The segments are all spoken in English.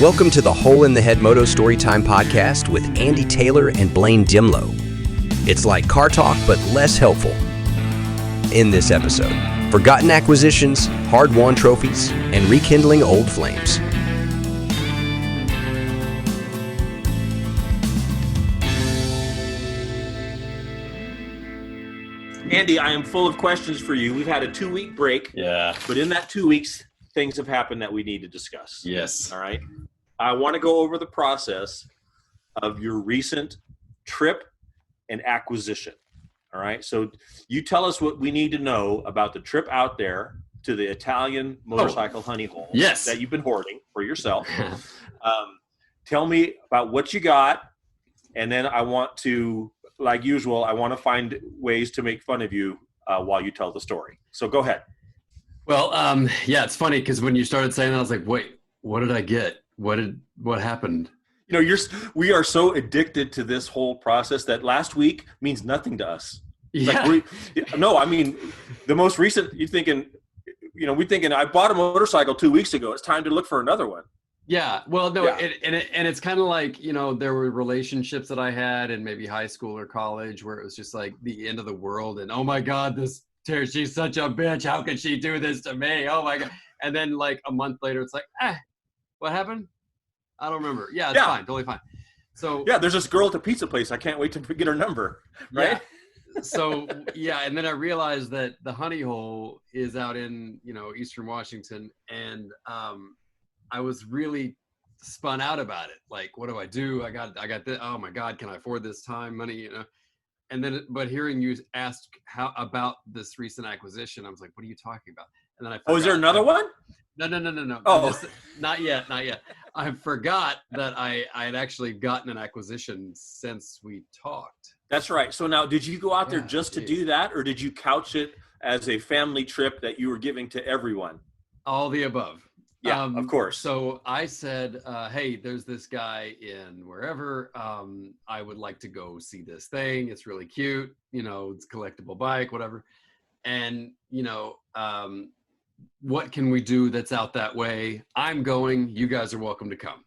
Welcome to the Hole in the Head Moto Storytime podcast with Andy Taylor and Blaine Dehmlow. It's like car talk, but less helpful. In this episode, forgotten acquisitions, hard-won trophies, and rekindling old flames. Andy, I am full of questions for you. We've had a 2-week break. Yeah. But in that 2 weeks, things have happened that we need to discuss. Yes. All right. I want to go over the process of your recent trip and acquisition. All right. So you tell us what we need to know about the trip out there to the Italian motorcycle honey hole that you've been hoarding for yourself. Tell me about what you got. And then I want to, like usual, I want to find ways to make fun of you while you tell the story. So go ahead. Well, yeah, it's funny because when you started saying that, I was like, wait, what did I get? What happened? You know, we are so addicted to this whole process that last week means nothing to us. Yeah. Like I mean, the most recent, we're thinking, I bought a motorcycle 2 weeks ago. It's time to look for another one. Yeah. Well, no, Yeah. And it's kind of like, there were relationships that I had in maybe high school or college where it was just like the end of the world. And, oh my God, she's such a bitch. How could she do this to me? Oh my God. And then like a month later, it's like, what happened? I don't remember. Yeah, it's fine. Totally fine. So yeah, there's this girl at the pizza place. I can't wait to get her number. Right. Yeah. So yeah. And then I realized that the honey hole is out in, Eastern Washington. And, I was really spun out about it. Like, what do I do? I got this. Oh my God, can I afford this time, money, And then, but hearing you ask about this recent acquisition, I was like, what are you talking about? And then I forgot. Oh, is there another one? No. Oh, not yet. I forgot that I had actually gotten an acquisition since we talked. That's right. So now, did you go out there just to do that, or did you couch it as a family trip that you were giving to everyone? All the above. Yeah, of course. So I said, hey, there's this guy in wherever. I would like to go see this thing. It's really cute. It's a collectible bike, whatever. And, what can we do that's out that way? I'm going. You guys are welcome to come.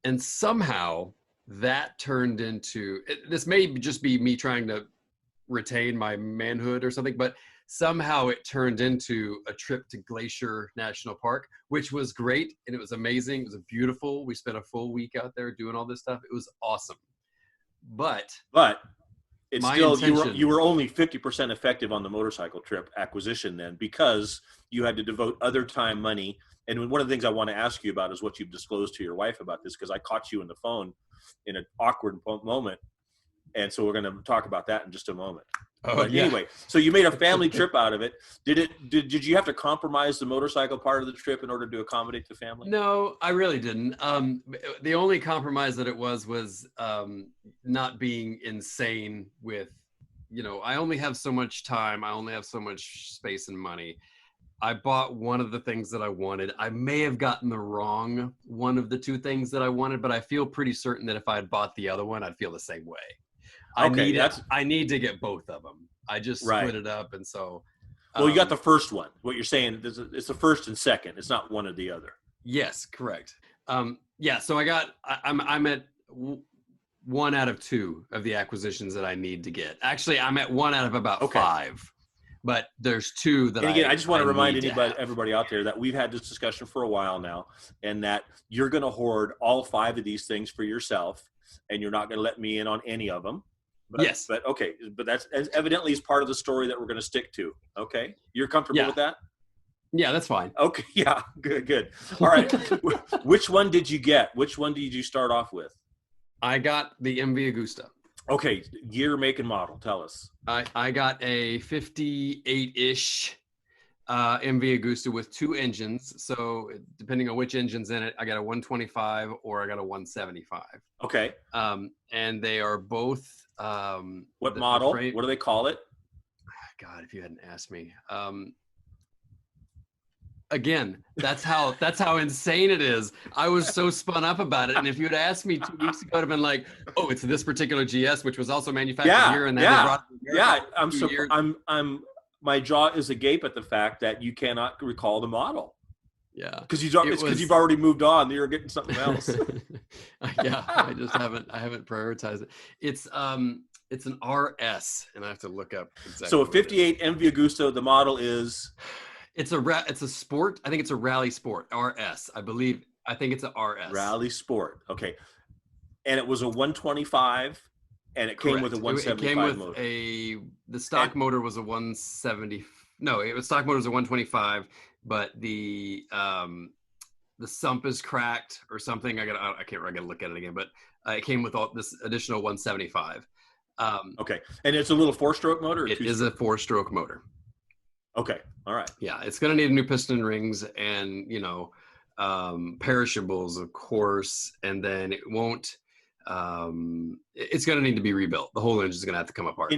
And somehow that turned into, this may just be me trying to retain my manhood or something, but somehow it turned into a trip to Glacier National Park, which was great. And it was amazing. It was beautiful. We spent a full week out there doing all this stuff. It was awesome. But it's still, you were only 50% effective on the motorcycle trip acquisition then, because you had to devote other time, money. And one of the things I want to ask you about is what you've disclosed to your wife about this, because I caught you on the phone in an awkward moment. And so we're going to talk about that in just a moment. Anyway, so you made a family trip out of it. Did you have to compromise the motorcycle part of the trip in order to accommodate the family? No, I really didn't. The only compromise that it was not being insane with, I only have so much time. I only have so much space and money. I bought one of the things that I wanted. I may have gotten the wrong one of the two things that I wanted, but I feel pretty certain that if I had bought the other one, I'd feel the same way. I need to get both of them. I just split it up, and so. Well, you got the first one. What you're saying is it's the first and second. It's not one or the other. Yes, correct. So I'm at 1 out of 2 of the acquisitions that I need to get. Actually, I'm at 1 out of about 5, but there's 2 that. And again, I just want to remind everybody out there that we've had this discussion for a while now, and that you're going to hoard all 5 of these things for yourself, and you're not going to let me in on any of them. Yes. But okay. But that's evidently is part of the story that we're going to stick to. Okay. You're comfortable with that? Yeah, that's fine. Okay. Yeah. Good. All right. Which one did you get? Which one did you start off with? I got the MV Agusta. Okay. Year, make, and model. Tell us. I got a 58-ish MV Agusta with 2 engines. So depending on which engine's in it, I got a 125 or I got a 175. Okay. And they are both. What model? What do they call it? God, if you hadn't asked me. Again, that's how insane it is. I was so spun up about it, and if you had asked me 2 weeks ago, I'd have been like, "Oh, it's this particular GS, which was also manufactured here." And I'm my jaw is agape at the fact that you cannot recall the model. Yeah. Because you've already moved on. You're getting something else. Yeah, I haven't prioritized it. It's an RS, and I have to look up exactly. So a 58 MV Agusta, the model is. It's a sport. I think it's a rally sport. RS, I believe. I think it's a RS. Rally sport. Okay, and it was a 125, and it came with a 175 it came with motor. The stock motor was a 170. No, stock motor was a 125, but the sump is cracked or something. I gotta look at it again, but it came with all this additional 175. Okay, and it's a little 4-stroke motor. It is a 4-stroke motor. Okay, all right. Yeah, it's gonna need new piston rings and perishables, of course, and then it won't. It's gonna need to be rebuilt. The whole engine is gonna have to come apart.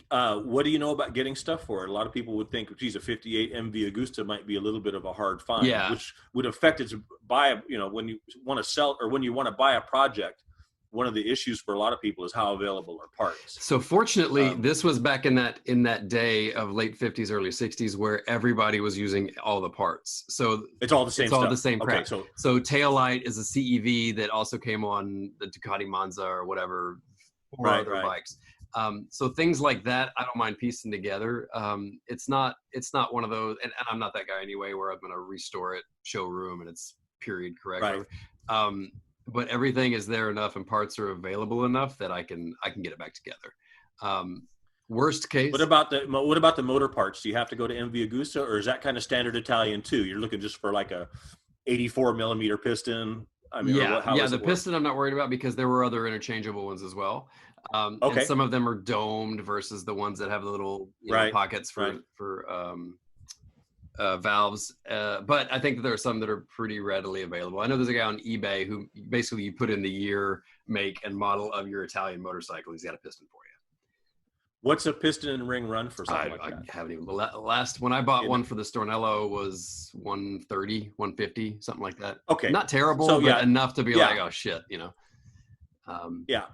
What do you know about getting stuff for it? A lot of people would think, geez, a 58 MV Agusta might be a little bit of a hard find, which would affect its when you want to sell or when you want to buy a project. One of the issues for a lot of people is how available are parts. So fortunately, this was back in that day of late 50s, early 60s, where everybody was using all the parts. So it's all the same. It's all the same crap. Okay, so tail light is a CEV that also came on the Ducati Monza or whatever, or other bikes. So things like that, I don't mind piecing together. It's not one of those, and I'm not that guy anyway, where I'm going to restore it, showroom, and it's period correct. Right. But everything is there enough and parts are available enough that I can get it back together. Worst case. What about the motor parts? Do you have to go to MV Agusta, or is that kind of standard Italian too? You're looking just for like a 84 millimeter piston. I mean, the piston I'm not worried about because there were other interchangeable ones as well. And some of them are domed versus the ones that have the little pockets for valves. But I think that there are some that are pretty readily available. I know there's a guy on eBay who basically you put in the year, make, and model of your Italian motorcycle. He's got a piston for you. What's a piston and ring run for something like that? I haven't even. When I bought one for the Stornello was 130, 150, something like that. Okay. Not terrible, but enough to be like, oh shit, Yeah.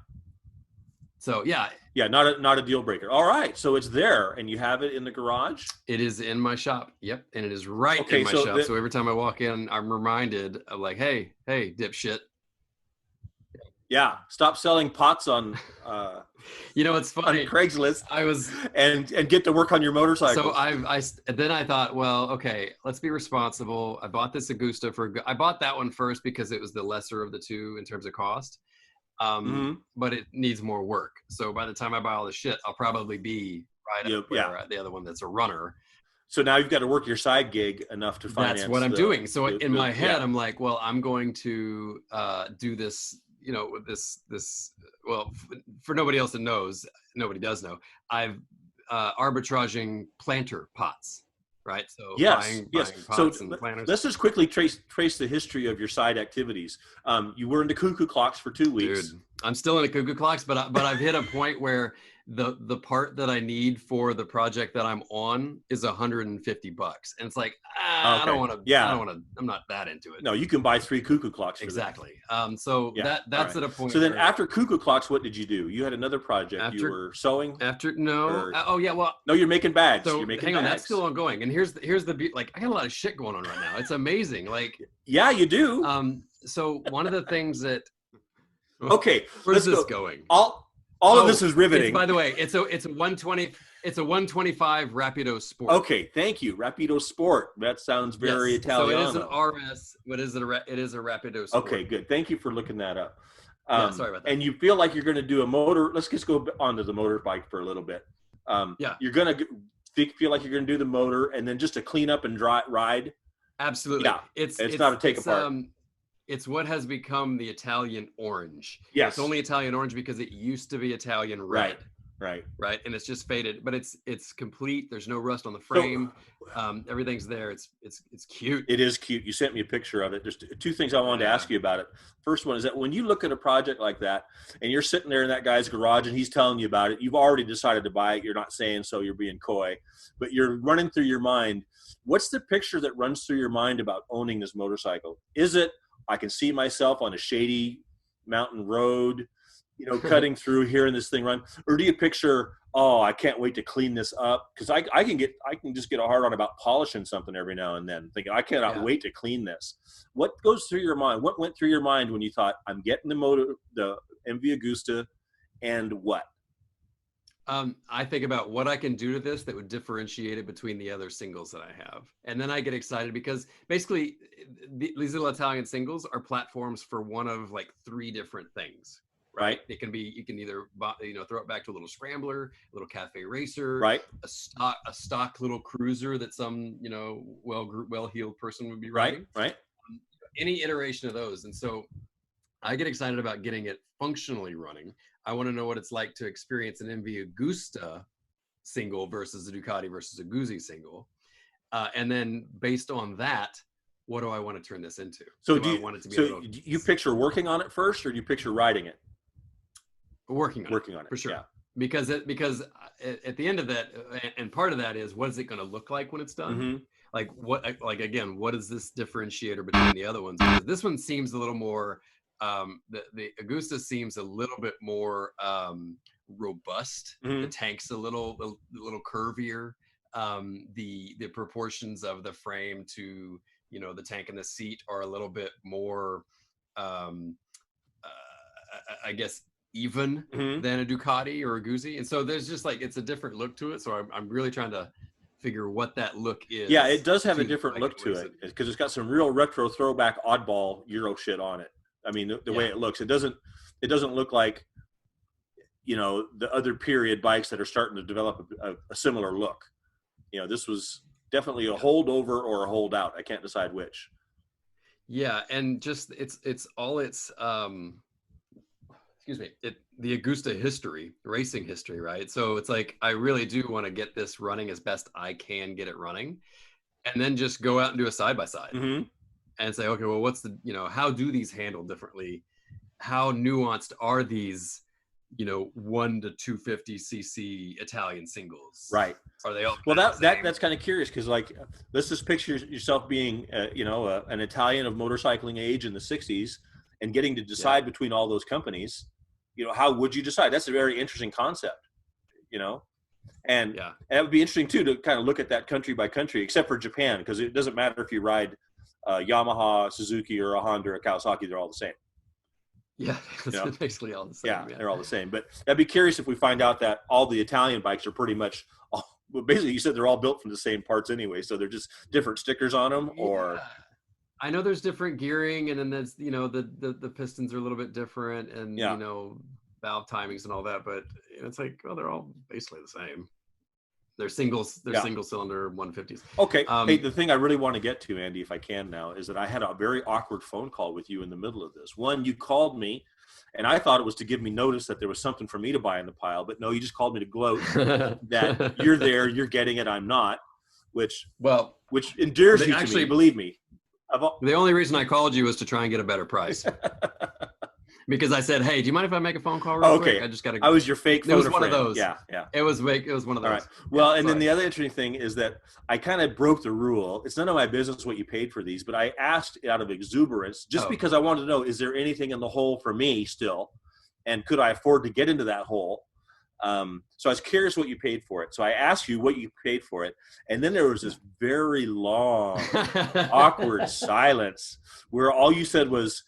So yeah, not a deal breaker. All right, so it's there, and you have it in the garage. It is in my shop. Yep, and it is in my shop. So every time I walk in, I'm reminded of like, hey, dipshit. Yeah, stop selling pots on. It's funny. On Craigslist. and get to work on your motorcycle. So I thought, well, okay, let's be responsible. I bought this Agusta I bought that one first because it was the lesser of the two in terms of cost. But it needs more work. So by the time I buy all the shit, I'll probably be up where the other one that's a runner. So now you've got to work your side gig enough to finance. That's what I'm doing. So in my head, I'm like, well, I'm going to do this. Well, for nobody else that knows, nobody does know. I've arbitraging planter pots. Right. So buying pots and planters. Let's just quickly trace the history of your side activities. You were into cuckoo clocks for 2 weeks. Dude, I'm still into cuckoo clocks, but I've hit a point where the part that I need for the project that I'm on is $150, and it's like I don't want to. Yeah, I don't want to. I'm not that into it. No, you can buy 3 cuckoo clocks. Exactly. That's at a point. So then, after cuckoo clocks, what did you do? You had another project. You were sewing. No, you're making bags. So you're making hang on, bags. that's still ongoing. And here's the like I got a lot of shit going on right now. It's amazing. Like yeah, you do. So one of the things that. Okay, where's this going? All of this is riveting. By the way, it's a 120. It's a 125 Rapido Sport. Okay, thank you, Rapido Sport. That sounds very Italiano. So it is an RS, but it is a Rapido Sport. Okay, good. Thank you for looking that up. Sorry about that. And you feel like you're going to do a motor. Let's just go on to the motorbike for a little bit. You're going to feel like you're going to do the motor, and then just a clean up and ride. Absolutely. Yeah, it's not a take apart. It's what has become the Italian orange. Yes. It's only Italian orange because it used to be Italian red. Right. And it's just faded, but it's complete. There's no rust on the frame. Everything's there. It's cute. It is cute. You sent me a picture of it. There's 2 things I wanted to ask you about it. First one is that when you look at a project like that and you're sitting there in that guy's garage and he's telling you about it, you've already decided to buy it. You're not saying so, you're being coy, but you're running through your mind. What's the picture that runs through your mind about owning this motorcycle? Is it, I can see myself on a shady mountain road, cutting through, hearing this thing run? Or do you picture oh, I can't wait to clean this up, because I can just get a hard on about polishing something every now and then, thinking I cannot wait to clean this. What goes through your mind? What went through your mind when you thought, I'm getting the MV Agusta, and what? I think about what I can do to this that would differentiate it between the other singles that I have. And then I get excited because basically these little Italian singles are platforms for one of like 3 different things, right? It can be, you can either, throw it back to a little scrambler, a little cafe racer, right? A stock little cruiser that some, well-heeled person would be riding. Right. Any iteration of those. And so I get excited about getting it functionally running. I want to know what it's like to experience an MV Agusta single versus a Ducati versus a Guzzi single. And then based on that, what do I want to turn this into? So do you picture working on it first, or do you picture riding it? Working on it, for sure. Yeah. Because at the end of that, and part of that is, what is it going to look like when it's done? Mm-hmm. What is this differentiator between the other ones? Because this one seems a little more, the Agusta seems a little bit more robust. Mm-hmm. The tank's a little curvier. The proportions of the frame to, the tank and the seat are a little bit more, I guess, even mm-hmm. than a Ducati or a Guzzi. And so there's just like, it's a different look to it. So I'm really trying to figure what that look is. Yeah, it does have a different look to it, because it's got some real retro throwback oddball Euro shit on it. I mean, the way it looks, it doesn't look like, the other period bikes that are starting to develop a similar look. This was definitely a holdover or a holdout. I can't decide which. Yeah, and just the Agusta history, racing history, right? So it's like, I really do want to get this running as best I can get it running, and then just go out and do a side-by-side. Mm-hmm. And say, okay, well, what's how do these handle differently? How nuanced are these, 1 to 250 cc Italian singles? Right. Are they all? Well, that's kind of curious, because like, let's just picture yourself being, an Italian of motorcycling age in the 60s and getting to decide between all those companies. How would you decide? That's a very interesting concept, and it would be interesting too to kind of look at that country by country, except for Japan, because it doesn't matter if you ride Yamaha, Suzuki, or a Honda, or a Kawasaki, they're all the same. Yeah, it's basically all the same. Yeah, they're all the same. But I'd be curious if we find out that all the Italian bikes are pretty much, basically you said they're all built from the same parts anyway, so they're just different stickers on them, or... I know there's different gearing, and then there's, the pistons are a little bit different, and, valve timings and all that, but it's like, they're all basically the same. They're single cylinder 150s. Okay. Hey, the thing I really want to get to, Andy, if I can now, is that I had a very awkward phone call with you in the middle of this. One, you called me, and I thought it was to give me notice that there was something for me to buy in the pile, but no, you just called me to gloat that you're there, you're getting it, I'm not, which endears you to me, believe me. The only reason I called you was to try and get a better price. Because I said, "Hey, do you mind if I make a phone call real quick? I just got to." I was your fake phone. It was one of those. Yeah. It was one of those. All right. Well, and then the other interesting thing is that I kind of broke the rule. It's none of my business what you paid for these, but I asked out of exuberance, just because I wanted to know, is there anything in the hole for me still, and could I afford to get into that hole? So I was curious what you paid for it. So I asked you what you paid for it, and then there was this very long, awkward silence where all you said was,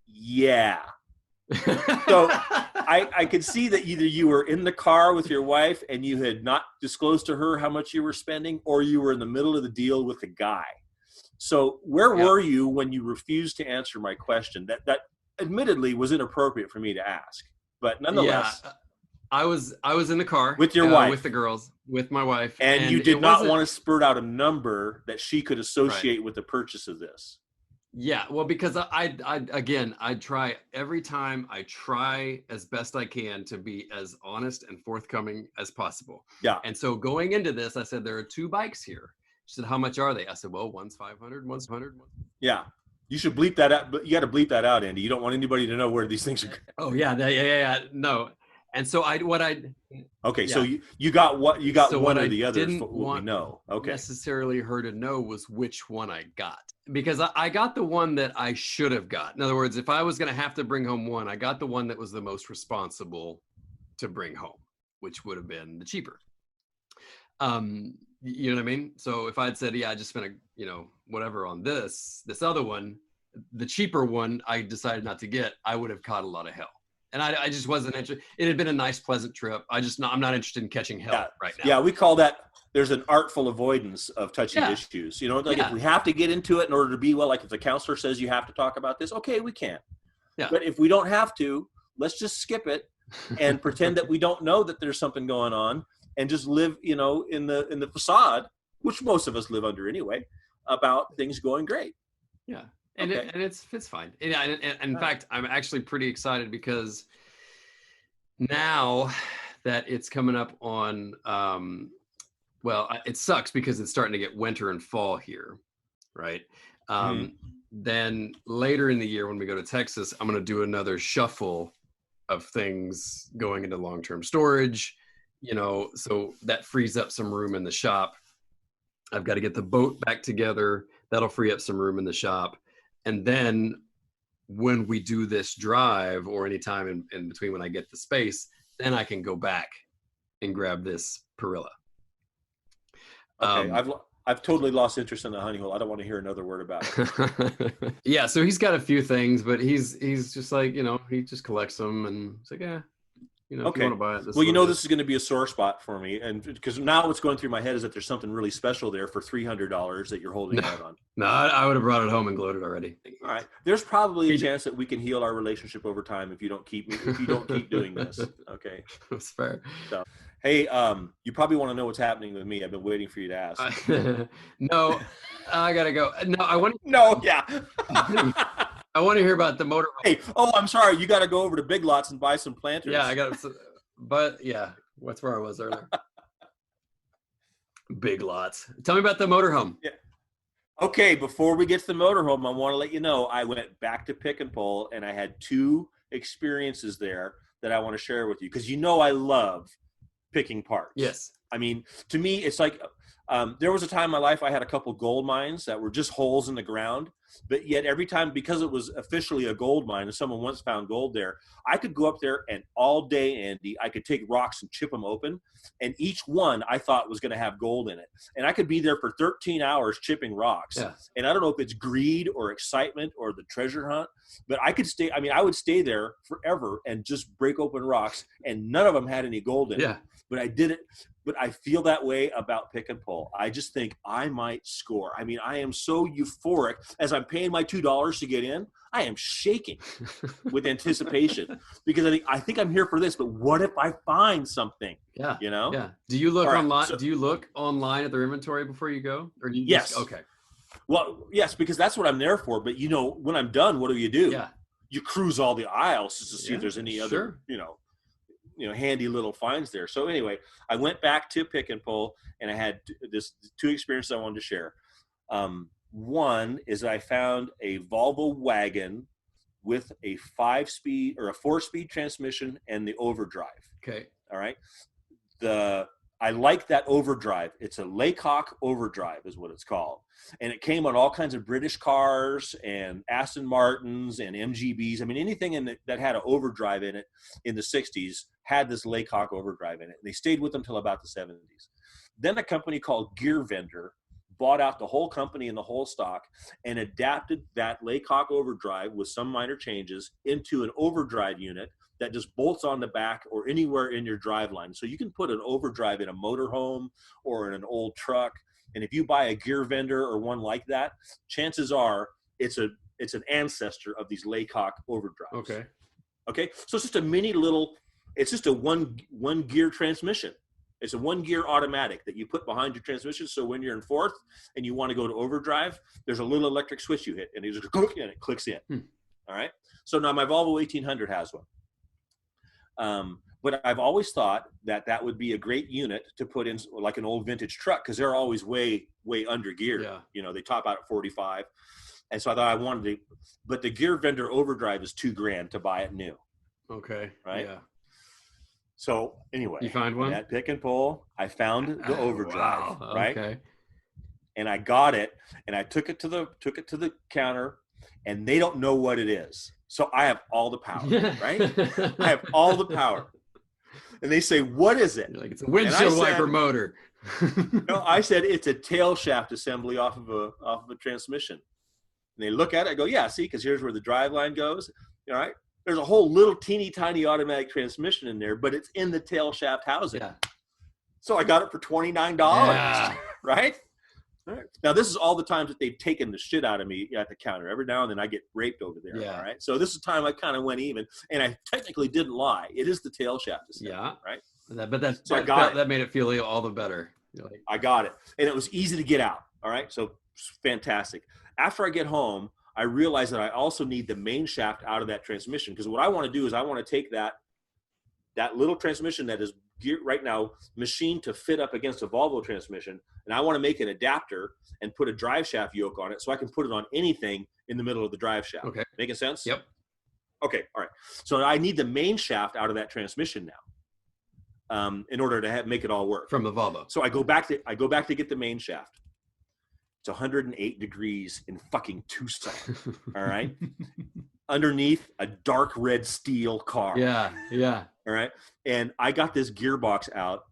"Yeah." So I could see that either you were in the car with your wife and you had not disclosed to her how much you were spending, or you were in the middle of the deal with the guy. So where were you when you refused to answer my question? That admittedly was inappropriate for me to ask, but nonetheless. Yeah. I was in the car with your wife, with the girls, with my wife, and you did not want to spurt out a number that she could associate with the purchase of this. Yeah, well, because I try every time. I try as best I can to be as honest and forthcoming as possible. Yeah. And so going into this, I said, there are 2 bikes here. She said, how much are they? I said, well, one's 500, one's 100. Yeah. You should bleep that out, but you got to bleep that out, Andy. You don't want anybody to know where these things are. Oh yeah. No. And so Okay, so you got one or the other. Didn't what we know. Okay. Necessarily her to know was which one I got, because I got the one that I should have got. In other words, if I was going to have to bring home one, I got the one that was the most responsible to bring home. which would have been the cheaper. You know what I mean? So if I'd said, yeah, I just spent whatever on this other one, the cheaper one I decided not to get, I would have caught a lot of hell. And I just wasn't interested. It had been a nice, pleasant trip. I'm not interested in catching hell right now. Yeah, we call that, there's an artful avoidance of touchy issues. If we have to get into it in order to be well, like if the counselor says you have to talk about this, okay, we can. Yeah. But if we don't have to, let's just skip it and pretend that we don't know that there's something going on and just live, in the facade, which most of us live under anyway, about things going great. Yeah. And it's fine. And in fact, I'm actually pretty excited because now that it's coming up on, it sucks because it's starting to get winter and fall here, right? Then later in the year when we go to Texas, I'm going to do another shuffle of things going into long-term storage, so that frees up some room in the shop. I've got to get the boat back together. That'll free up some room in the shop. And then when we do this drive or any time in between when I get the space, then I can go back and grab this Perilla. Okay, I've totally lost interest in the honey hole. I don't want to hear another word about it. Yeah, so he's got a few things, but he's just like, he just collects them and it's like, if you want to buy it. This is going to be a sore spot for me. And because now what's going through my head is that there's something really special there for $300 that you're holding out on. No, I would have brought it home and glued it already. All right. There's probably a chance that we can heal our relationship over time if you don't keep doing this. Okay. That's fair. So, hey, you probably want to know what's happening with me. I've been waiting for you to ask. No, I gotta go. No, I want. No, yeah. I want to hear about the motor. Hey, I'm sorry. You got to go over to Big Lots and buy some planters. Yeah, I got it. But yeah, that's where I was earlier. Big Lots. Tell me about the motorhome. Yeah. Okay, before we get to the motorhome, I want to let you know I went back to Pick and Pull, and I had 2 experiences there that I want to share with you because I love picking parts. Yes. I mean, to me, it's like there was a time in my life I had a couple gold mines that were just holes in the ground, but yet every time, because it was officially a gold mine and someone once found gold there, I could go up there and all day, Andy, I could take rocks and chip them open, and each one I thought was going to have gold in it. And I could be there for 13 hours chipping rocks. Yeah. And I don't know if it's greed or excitement or the treasure hunt, but I would stay there forever and just break open rocks, and none of them had any gold in it. But I did it. But I feel that way about Pick and Pull. I just think I might score. I mean, I am so euphoric as I'm paying my $2 to get in. I am shaking with anticipation because I think I'm here for this. But what if I find something? Yeah. Yeah. Do you look online? Do you look online at their inventory before you go? Or do you yes. Okay. Well, yes, because that's what I'm there for. But when I'm done, what do? Yeah. You cruise all the aisles to see if there's any other, handy little finds there. So anyway, I went back to Pick and Pull, and I had 2 experiences I wanted to share. One is I found a Volvo wagon with a 5-speed or a 4-speed transmission and the overdrive. Okay. All right. I like that overdrive. It's a Laycock overdrive is what it's called. And it came on all kinds of British cars and Aston Martins and MGBs. I mean, anything that had an overdrive in it in the 60s had this Laycock overdrive in it. And they stayed with them until about the 70s. Then a company called Gear Vendor bought out the whole company and the whole stock and adapted that Laycock overdrive with some minor changes into an overdrive unit that just bolts on the back or anywhere in your drive line. So you can put an overdrive in a motorhome or in an old truck. And if you buy a Gear Vendor or one like that, chances are it's an ancestor of these Laycock overdrives. Okay. So it's just it's just a one gear transmission. It's a 1-gear automatic that you put behind your transmission. So when you're in 4th and you want to go to overdrive, there's a little electric switch you hit and it clicks in. All right. So now my Volvo 1800 has one. But I've always thought that would be a great unit to put in like an old vintage truck because they're always way, way under geared. Yeah. They top out at 45. And so I thought I wanted to, but the Gear Vendor overdrive is $2,000 to buy it new. Okay. Right. Yeah. So anyway, you find one at Pick and Pull. I found the overdrive, wow. right? Okay. And I got it, and I took it to the counter, and they don't know what it is. So I have all the power, right? I have all the power. And they say, what is it? You're like, it's a windshield wiper motor. No, I said, it's a tail shaft assembly off of a transmission. And they look at it, I go, yeah, see, because here's where the drive line goes. All right. There's a whole little teeny tiny automatic transmission in there, but it's in the tail shaft housing. Yeah. So I got it for $29, Yeah. right? All right? Now, this is all the times that they've taken the shit out of me at the counter. Every now and then I get raped over there. Yeah. All right. So this is time I kind of went even, and I technically didn't lie. It is the tail shaft assembly, Yeah. right? That made it feel all the better. Like, I got it. And it was easy to get out. All right. So fantastic. After I get home, I realize that I also need the main shaft out of that transmission, because what I want to do is I want to take that little transmission that is right now machined to fit up against a Volvo transmission, and I want to make an adapter and put a drive shaft yoke on it so I can put it on anything in the middle of the drive shaft. Okay. Making sense? Yep. Okay. All right. So I need the main shaft out of that transmission now, in order to make it all work. From the Volvo. So I go back to get the main shaft. It's 108 degrees in fucking Tucson. All right. Underneath a dark red steel car. Yeah. Yeah. All right. And I got this gearbox out,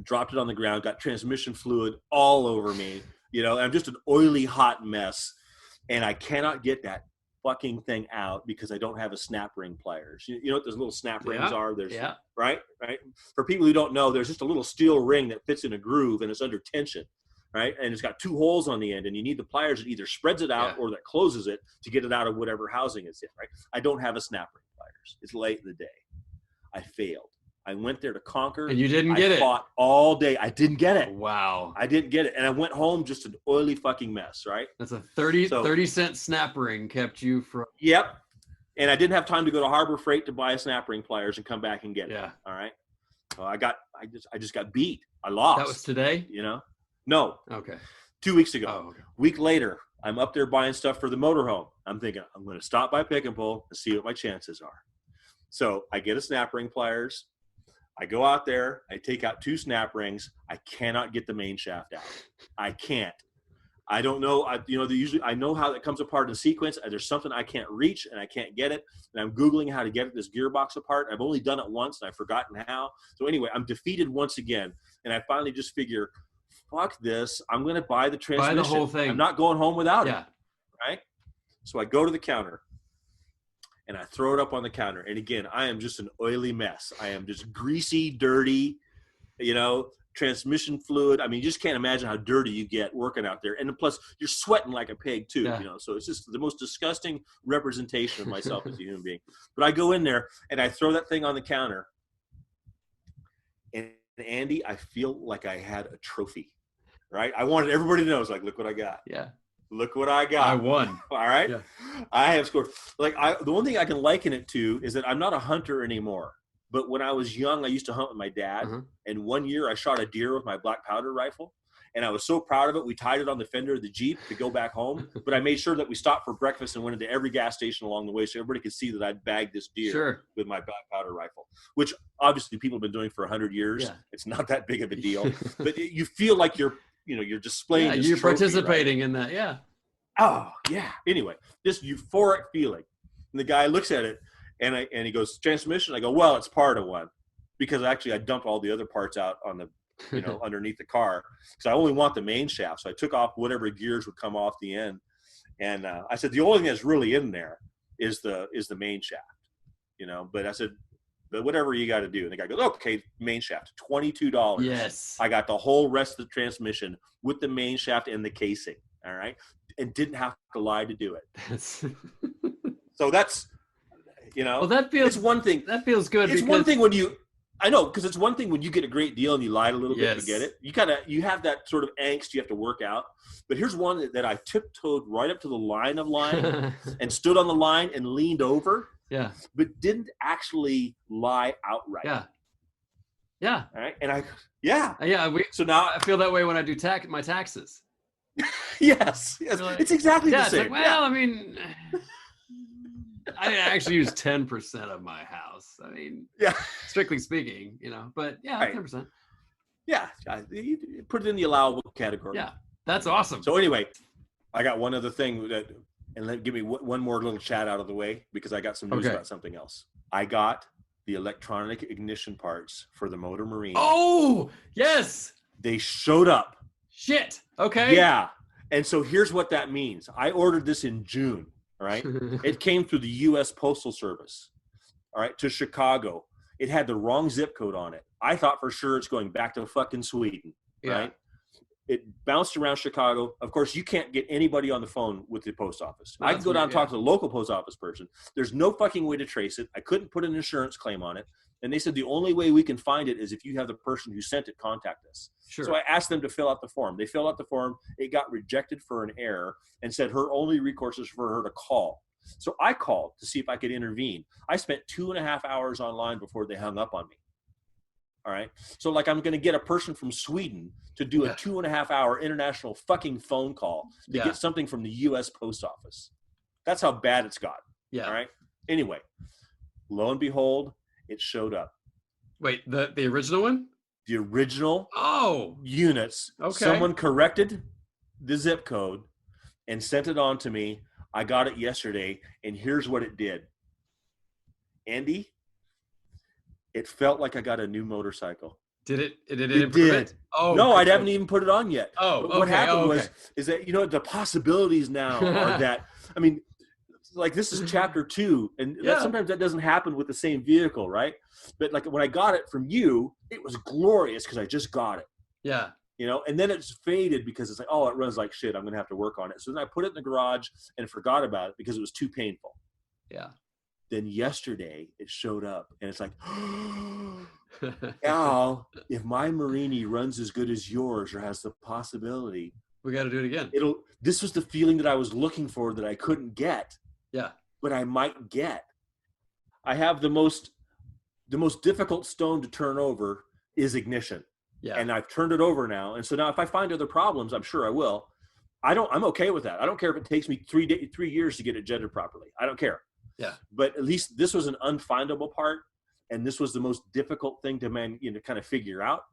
dropped it on the ground, got transmission fluid all over me. I'm just an oily, hot mess. And I cannot get that fucking thing out because I don't have a snap ring pliers. You know what those little snap rings are? There's right. For people who don't know, there's just a little steel ring that fits in a groove and it's under tension. Right. And it's got two holes on the end, and you need the pliers that either spreads it out or that closes it to get it out of whatever housing it's in. Right. I don't have a snap ring pliers. It's late in the day. I failed. I went there to conquer. And you didn't get it. I fought all day. I didn't get it. Wow. I didn't get it. And I went home just an oily fucking mess. Right. That's a 30-cent snap ring kept you from. Yep. And I didn't have time to go to Harbor Freight to buy a snap ring pliers and come back and get it. All right. So I just got beat. I lost. That was today? No. Okay. 2 weeks ago. Oh, okay. Week later, I'm up there buying stuff for the motorhome. I'm thinking, I'm going to stop by Pick and Pull and see what my chances are. So I get a snap ring pliers. I go out there. I take out 2 snap rings. I cannot get the main shaft out. I can't. I don't know. I know how it comes apart in sequence. There's something I can't reach and I can't get it. And I'm Googling how to get this gearbox apart. I've only done it once and I've forgotten how. So anyway, I'm defeated once again. And I finally just figure, fuck this. I'm going to buy the transmission. Buy the whole thing. I'm not going home without Yeah. it. Right? So I go to the counter and I throw it up on the counter. And again, I am just an oily mess. I am just greasy, dirty, transmission fluid. I mean, you just can't imagine how dirty you get working out there. And plus, you're sweating like a pig too, So it's just the most disgusting representation of myself as a human being. But I go in there and I throw that thing on the counter. And Andy, I feel like I had a trophy, right? I wanted everybody to know. It's like, look what I got. Yeah. Look what I got. I won. All right. Yeah. I have scored. The one thing I can liken it to is that I'm not a hunter anymore. But when I was young, I used to hunt with my dad. And one year I shot a deer with my black powder rifle. And I was so proud of it. We tied it on the fender of the Jeep to go back home. But I made sure that we stopped for breakfast and went into every gas station along the way so everybody could see that I'd bagged this deer with my black powder rifle, which obviously people have been doing for 100 years. Yeah. It's not that big of a deal. But you feel like you're displaying this you're trophy, participating right? in that. Yeah. Oh, yeah. Anyway, this euphoric feeling. And the guy looks at it and he goes, transmission? I go, well, it's part of one. Because actually I dumped all the other parts out on the underneath the car, because I only want the main shaft. So I took off whatever gears would come off the end, and I said the only thing that's really in there is the main shaft, But I said, but whatever you got to do. And the guy goes, okay, main shaft, $22. Yes. I got the whole rest of the transmission with the main shaft and the casing. All right, and didn't have to lie to do it. So that's Well, that feels it's one thing. That feels good. It's one thing when you. I know, because it's one thing when you get a great deal and you lied a little bit to get it. You have that sort of angst you have to work out. But here's one that I tiptoed right up to the line of line and stood on the line and leaned over. Yeah. But didn't actually lie outright. Yeah. Yeah. All right. And so now I feel that way when I do my taxes. Yes. Like, it's exactly the same. It's like, well, I mean, I actually use 10% of my house. I mean, strictly speaking, but yeah, 10%. Yeah. You put it in the allowable category. Yeah. That's awesome. So anyway, I got one other thing give me one more little chat out of the way, because I got some news about something else. I got the electronic ignition parts for the Motor Marine. Oh, yes. They showed up. Shit. Okay. Yeah. And so here's what that means. I ordered this in June, all right? It came through the U.S. Postal Service, all right, to Chicago. It had the wrong zip code on it. I thought for sure it's going back to fucking Sweden, right? It bounced around Chicago. Of course, you can't get anybody on the phone with the post office. I can go down and talk to the local post office person. There's no fucking way to trace it. I couldn't put an insurance claim on it. And they said the only way we can find it is if you have the person who sent it contact us. Sure. So I asked them to fill out the form. They filled out the form. It got rejected for an error and said her only recourse is for her to call. So I called to see if I could intervene. I spent 2.5 hours online before they hung up on me. All right. So like I'm going to get a person from Sweden to do a 2.5 hour international fucking phone call to get something from the U.S. Post Office. That's how bad it's got. Yeah. All right. Anyway, lo and behold, it showed up. Wait, the original one? The original units. Okay. Someone corrected the zip code and sent it on to me. I got it yesterday, and here's what it did. Andy, it felt like I got a new motorcycle. Did it improve it? Oh no, I haven't even put it on yet. Oh, but what happened is that the possibilities now are that like this is chapter 2, and sometimes that doesn't happen with the same vehicle, right? But like when I got it from you, it was glorious because I just got it. Yeah. And then it's faded because it's like, oh, it runs like shit. I'm gonna have to work on it. So then I put it in the garage and forgot about it because it was too painful. Yeah. Then yesterday it showed up and it's like, Al, if my Marini runs as good as yours or has the possibility, we got to do it again. This was the feeling that I was looking for that I couldn't get. Yeah. But I might get. I have the most difficult stone to turn over is ignition. Yeah. And I've turned it over now. And so now if I find other problems, I'm sure I will. I'm okay with that. I don't care if it takes me 3 years to get it jetted properly. I don't care. Yeah. But at least this was an unfindable part, and this was the most difficult thing to kind of figure out.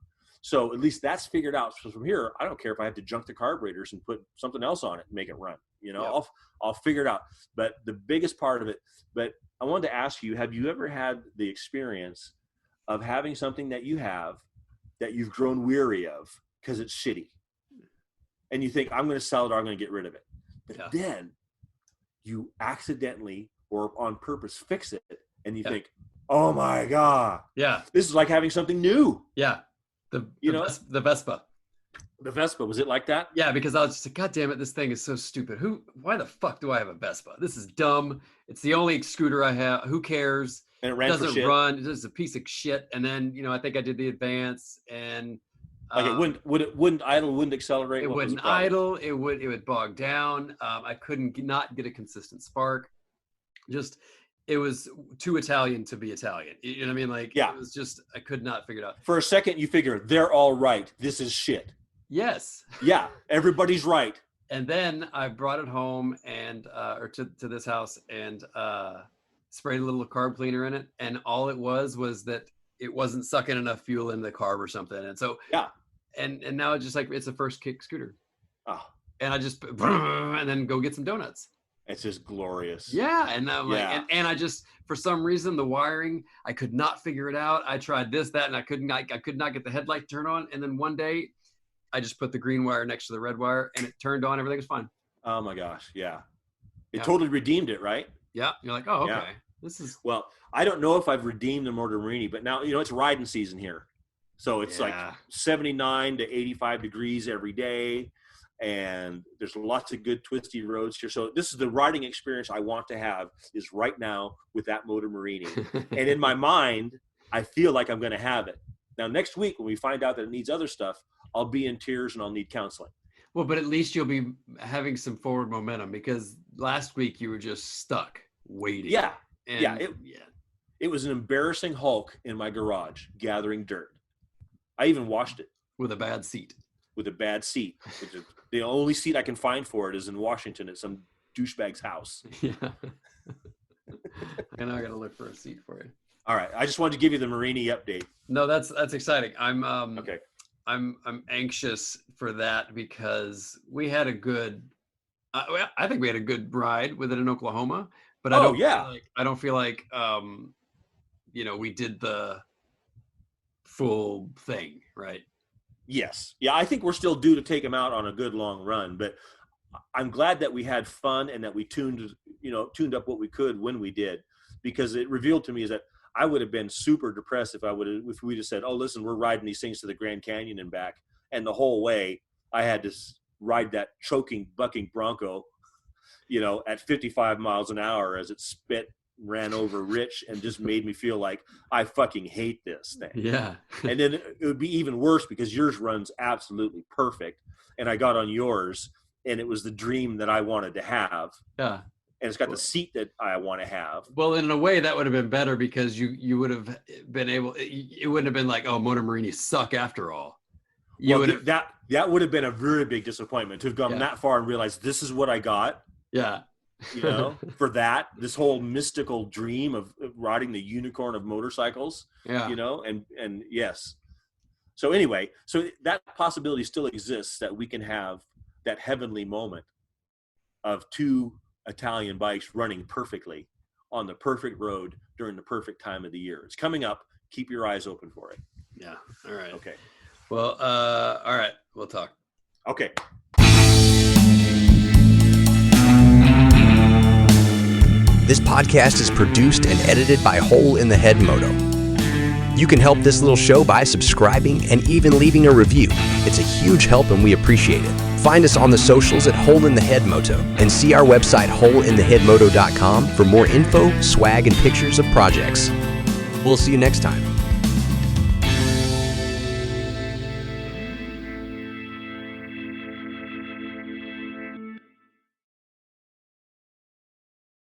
So at least that's figured out. So from here, I don't care if I have to junk the carburetors and put something else on it and make it run. I'll figure it out. But the biggest part of it, but I wanted to ask you, have you ever had the experience of having something that you have that you've grown weary of because it's shitty? And you think, I'm going to sell it or I'm going to get rid of it. But then you accidentally or on purpose fix it, and you think, oh my God. Yeah. This is like having something new. Yeah. The Vespa. The Vespa, was it like that? Yeah, because I was just like, God damn it, this thing is so stupid. Why the fuck do I have a Vespa? This is dumb. It's the only scooter I have. Who cares? And it ran for shit. It doesn't run. It's just a piece of shit. And then, I think I did the Advance and it wouldn't idle, wouldn't accelerate. It wouldn't idle. It would bog down. I couldn't not get a consistent spark. Just, it was too Italian to be Italian. You know what I mean? Like, it was just, I could not figure it out. For a second, you figure they're all right. This is shit. Yes. Yeah. Everybody's right. And then I brought it home and, or to this house and, sprayed a little carb cleaner in it. And all it was that it wasn't sucking enough fuel into the carb or something. And so, and now it's just like, it's a first kick scooter. Oh. And I just, and then go get some donuts. It's just glorious. Yeah. And I'm like, and I just, for some reason, the wiring, I could not figure it out. I tried this, that, and I could not get the headlight to turn on. And then one day I just put the green wire next to the red wire and it turned on. Everything was fine. Oh my gosh. Yeah. It totally redeemed it, right? Yeah. You're like, oh, okay. Yeah. This is. Well, I don't know if I've redeemed the Motor Marini, but now, it's riding season here. So it's like 79 to 85 degrees every day. And there's lots of good twisty roads here. So this is the riding experience I want to have is right now with that Motor Marini. And in my mind, I feel like I'm going to have it. Now, next week, when we find out that it needs other stuff, I'll be in tears and I'll need counseling. Well, but at least you'll be having some forward momentum because last week you were just stuck waiting. Yeah. And it was an embarrassing hulk in my garage gathering dirt. I even washed it. With a bad seat. The only seat I can find for it is in Washington at some douchebag's house. Yeah. I know I got to look for a seat for you. All right. I just wanted to give you the Marini update. No, that's exciting. I'm okay. I'm anxious for that because we had a good, I think we had a good ride with it in Oklahoma, but I don't feel like we did the full thing, right? Yes. Yeah, I think we're still due to take them out on a good long run, but I'm glad that we had fun and that we tuned up what we could when we did, because it revealed to me is that I would have been super depressed if we'd have said, oh, listen, we're riding these things to the Grand Canyon and back. And the whole way I had to ride that choking, bucking Bronco, at 55 miles an hour as it ran over Rich and just made me feel like I fucking hate this thing. Yeah. And then it would be even worse because yours runs absolutely perfect. And I got on yours and it was the dream that I wanted to have. Yeah. And it's got the seat that I want to have. Well, in a way that would have been better because you would have been able, it wouldn't have been like, oh, Motor Morini suck after all. That would have been a very big disappointment to have gone that far and realized this is what I got. Yeah. For this whole mystical dream of riding the unicorn of motorcycles. Yeah. And yes. So anyway, that possibility still exists that we can have that heavenly moment of two Italian bikes running perfectly on the perfect road during the perfect time of the year. It's coming up. Keep your eyes open for it. Yeah. All right. Okay. Well, all right. We'll talk. Okay. This podcast is produced and edited by Hole in the Head Moto. You can help this little show by subscribing and even leaving a review. It's a huge help and we appreciate it. Find us on the socials at Hole in the Head Moto and see our website holeintheheadmoto.com for more info, swag, and pictures of projects. We'll see you next time.